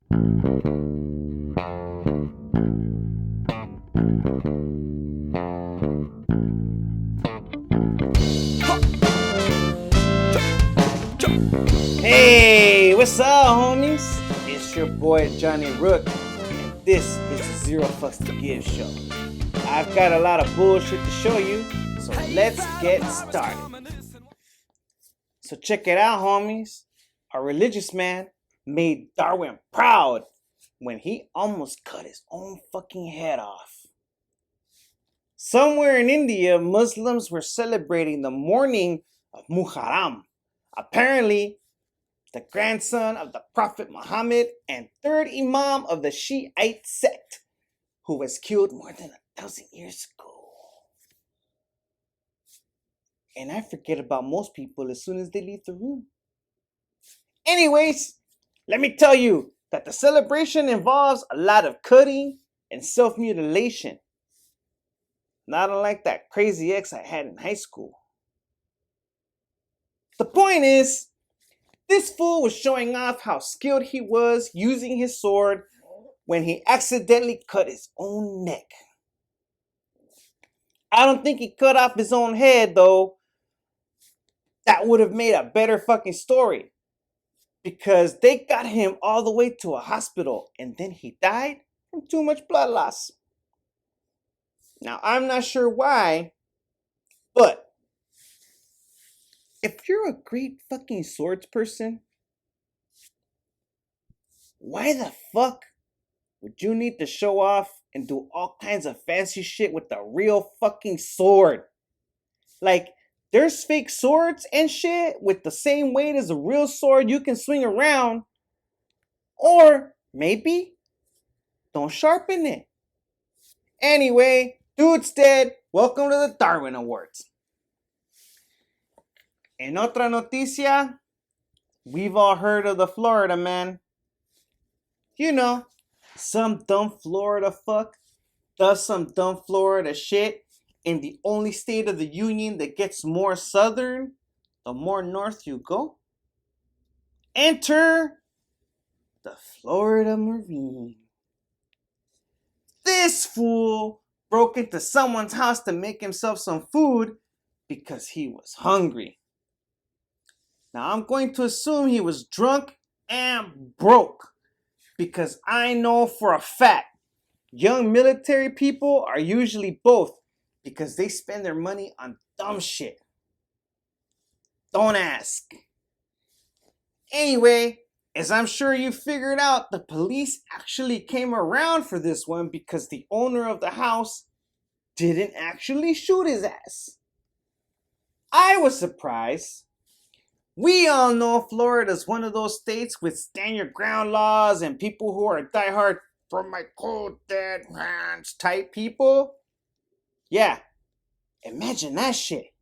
Hey, what's up, homies? It's your boy Johnny Rook, and this is the Zero Fucks to Give show. I've got a lot of bullshit to show you, so let's get started. So check it out, homies. A religious man made Darwin proud when he almost cut his own fucking head off. Somewhere in India, Muslims were celebrating the morning of Muharram. Apparently, the grandson of the Prophet Muhammad and third Imam of the Shiite sect, who was killed more than 1,000 years ago. And I forget about most people as soon as they leave the room. Anyways, let me tell you that the celebration involves a lot of cutting and self-mutilation. Not unlike that crazy ex I had in high school. The point is, this fool was showing off how skilled he was using his sword when he accidentally cut his own neck. I don't think he cut off his own head, though. That would have made a better fucking story. Because they got him all the way to a hospital and then he died from too much blood loss. Now, I'm not sure why, but if you're a great fucking swords person, why the fuck would you need to show off and do all kinds of fancy shit with a real fucking sword? Like, there's fake swords and shit with the same weight as a real sword you can swing around. Or maybe don't sharpen it. Anyway, dude's dead. Welcome to the Darwin Awards. En otra noticia, we've all heard of the Florida man. You know, some dumb Florida fuck does some dumb Florida shit in the only state of the union that gets more southern the more north you go. Enter the Florida Marine. This fool broke into someone's house to make himself some food because he was hungry. Now, I'm going to assume he was drunk and broke because I know for a fact young military people are usually both because they spend their money on dumb shit. Don't ask. Anyway, as I'm sure you figured out, the police actually came around for this one because the owner of the house didn't actually shoot his ass. I was surprised. We all know Florida's one of those states with stand your ground laws and people who are diehard from my cold dead hands type people. Yeah, imagine that shit.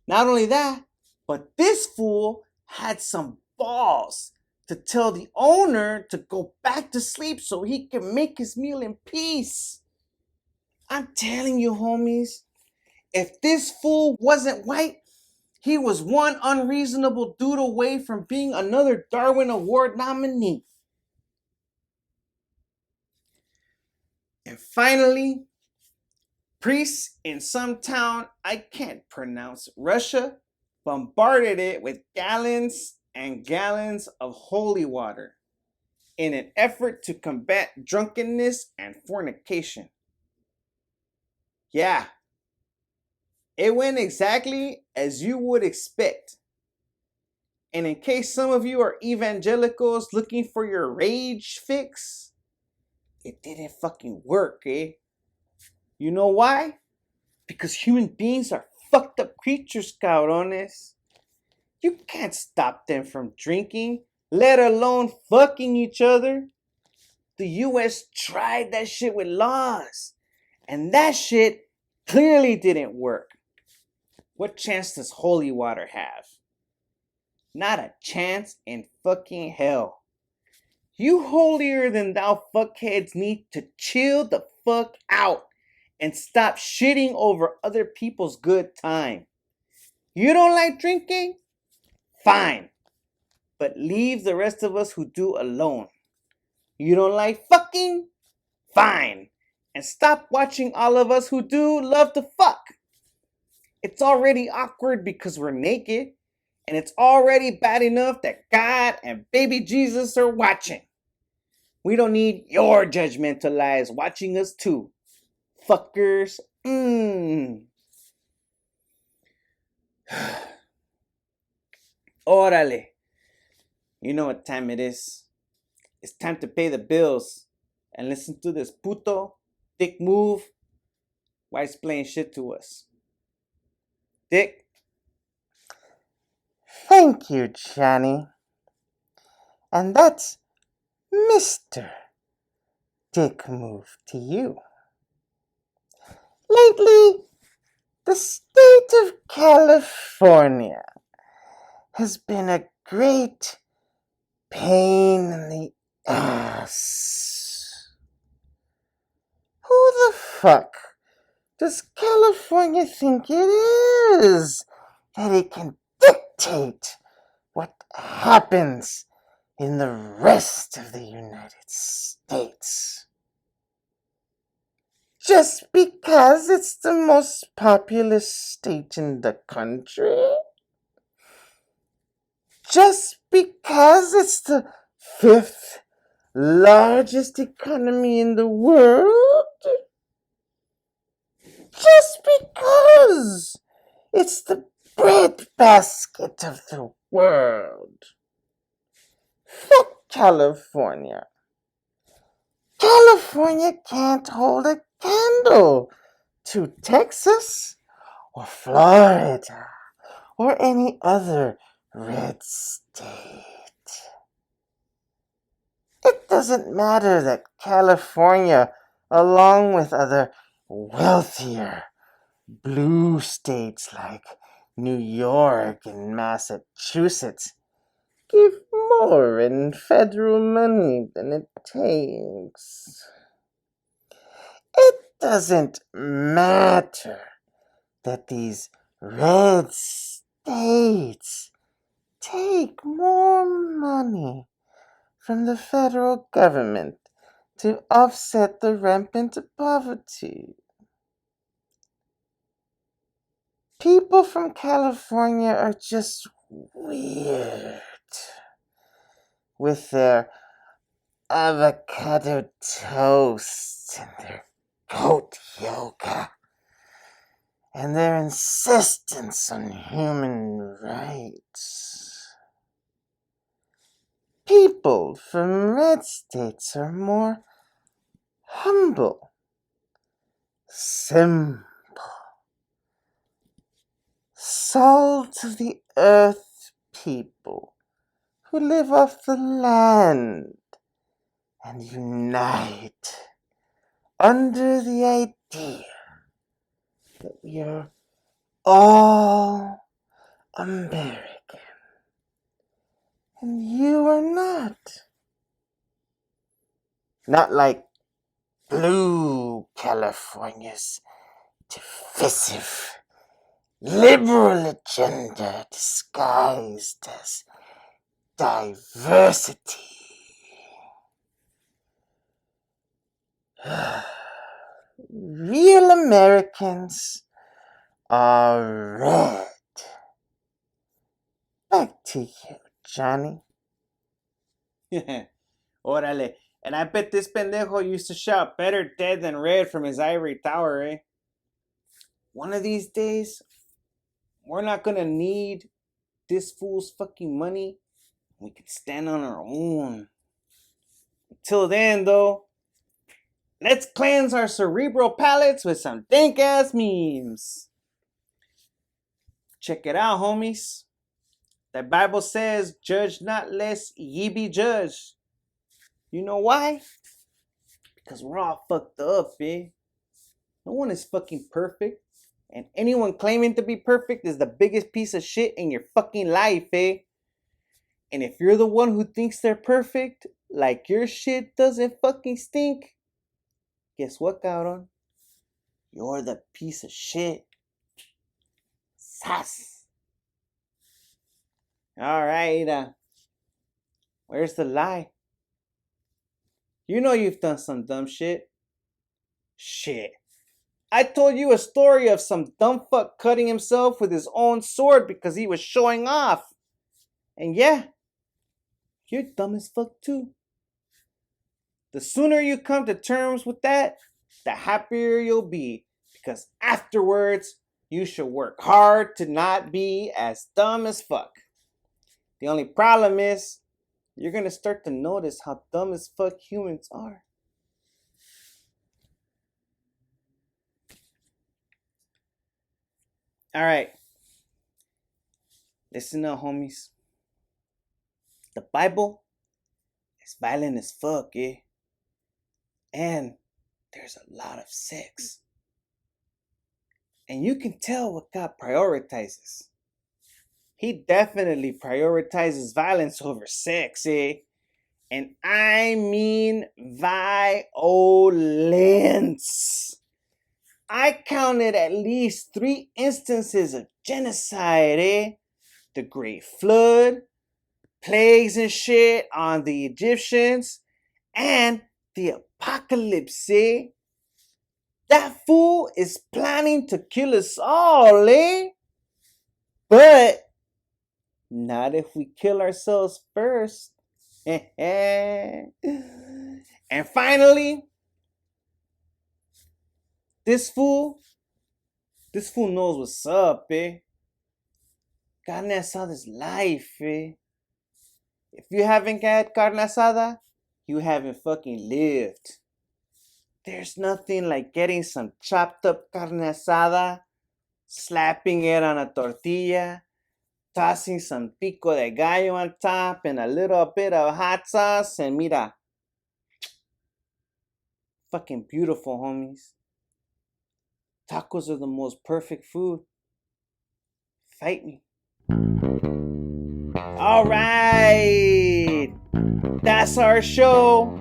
Not only that, but this fool had some balls to tell the owner to go back to sleep so he can make his meal in peace. I'm telling you, homies, if this fool wasn't white, he was one unreasonable dude away from being another Darwin Award nominee. And finally, priests in some town I can't pronounce, Russia, bombarded it with gallons and gallons of holy water in an effort to combat drunkenness and fornication. Yeah, it went exactly as you would expect. And in case some of you are evangelicals looking for your rage fix, it didn't fucking work, eh? You know why? Because human beings are fucked up creatures, cabrones. You can't stop them from drinking, let alone fucking each other. The US tried that shit with laws, and that shit clearly didn't work. What chance does holy water have? Not a chance in fucking hell. You holier than thou fuckheads need to chill the fuck out and stop shitting over other people's good time. You don't like drinking? Fine. But leave the rest of us who do alone. You don't like fucking? Fine. And stop watching all of us who do love to fuck. It's already awkward because we're naked, and it's already bad enough that God and baby Jesus are watching. We don't need your judgmental eyes watching us too. Fuckers. Órale. You know what time it is. It's time to pay the bills and listen to this puto, Dick Moove, why he's playing shit to us. Dick? Thank you, Johnny. And that's Mr. Dick Moove to you. Lately, the state of California has been a great pain in the ass. Who the fuck does California think it is that it can dictate what happens in the rest of the United States? Just because it's the most populous state in the country? Just because it's the fifth largest economy in the world? Just because it's the breadbasket of the world? Fuck California. California can't hold a candle to Texas or Florida or any other red state. It doesn't matter that California, along with other wealthier blue states like New York and Massachusetts, give more in federal money than it takes. It doesn't matter that these red states take more money from the federal government to offset the rampant poverty. People from California are just weird with their avocado toast and their goat yoga and their insistence on human rights. People from red states are more humble, simple, salt of the earth people who live off the land and unite under the idea that we are all American and you are not. Not like blue California's divisive liberal agenda disguised as diversity. Real Americans are red. Back to you, Johnny. Órale. And I bet this pendejo used to shout better dead than red from his ivory tower, eh? One of these days, we're not gonna need this fool's fucking money. We can stand on our own. Until then, though, let's cleanse our cerebral palates with some dank ass memes. Check it out, homies. The Bible says, judge not lest ye be judged. You know why? Because we're all fucked up, eh? No one is fucking perfect. And anyone claiming to be perfect is the biggest piece of shit in your fucking life, eh? And if you're the one who thinks they're perfect, like your shit doesn't fucking stink, guess what, cabrón? You're the piece of shit. Sas. Alright, where's the lie? You know you've done some dumb shit. Shit. I told you a story of some dumb fuck cutting himself with his own sword because he was showing off. And yeah, you're dumb as fuck too. The sooner you come to terms with that, the happier you'll be. Because afterwards, you should work hard to not be as dumb as fuck. The only problem is, you're gonna start to notice how dumb as fuck humans are. Alright. Listen up, homies. The Bible is violent as fuck, eh? And there's a lot of sex. And you can tell what God prioritizes. He definitely prioritizes violence over sex, eh? And I mean violence. I counted at least 3 instances of genocide, eh? The Great Flood, plagues and shit on the Egyptians, and the apocalypse, eh? That fool is planning to kill us all, eh? But not if we kill ourselves first. And finally, this fool knows what's up, eh? Carne asada is life, eh? If you haven't had carne asada, you haven't fucking lived. There's nothing like getting some chopped up carne asada, slapping it on a tortilla, tossing some pico de gallo on top and a little bit of hot sauce, and mira. Fucking beautiful, homies. Tacos are the most perfect food. Fight me. Alright. That's our show.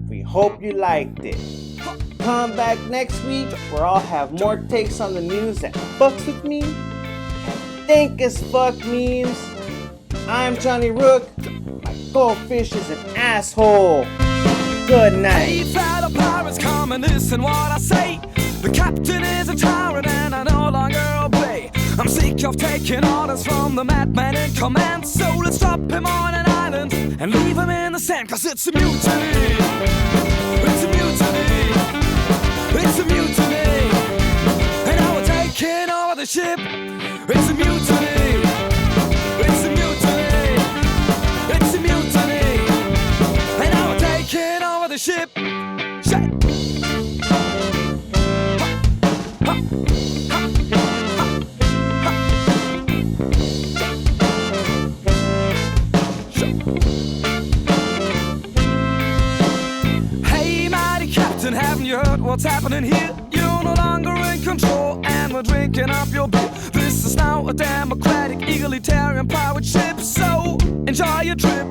We hope you liked it. Come back next week where I'll have more takes on the news that fucks with me. Dank as fuck memes. I'm Johnny Rook. My goldfish is an asshole. Good night. Hey, fellow pirates, come and listen what I say. The captain is a tyrant and I no longer obey. I'm sick of taking orders from the madman in command. So let's drop him on an island and leave him in the sand. Cause it's a mutiny. It's a mutiny. It's a mutiny. And now we're taking over the ship. It's a mutiny. It's a mutiny. It's a mutiny. And now we're taking over the ship. Shit. Hey, mighty captain, haven't you heard what's happening here? You're no longer in control, and we're drinking up your beer. This is now a democratic, egalitarian pirate ship, so enjoy your trip.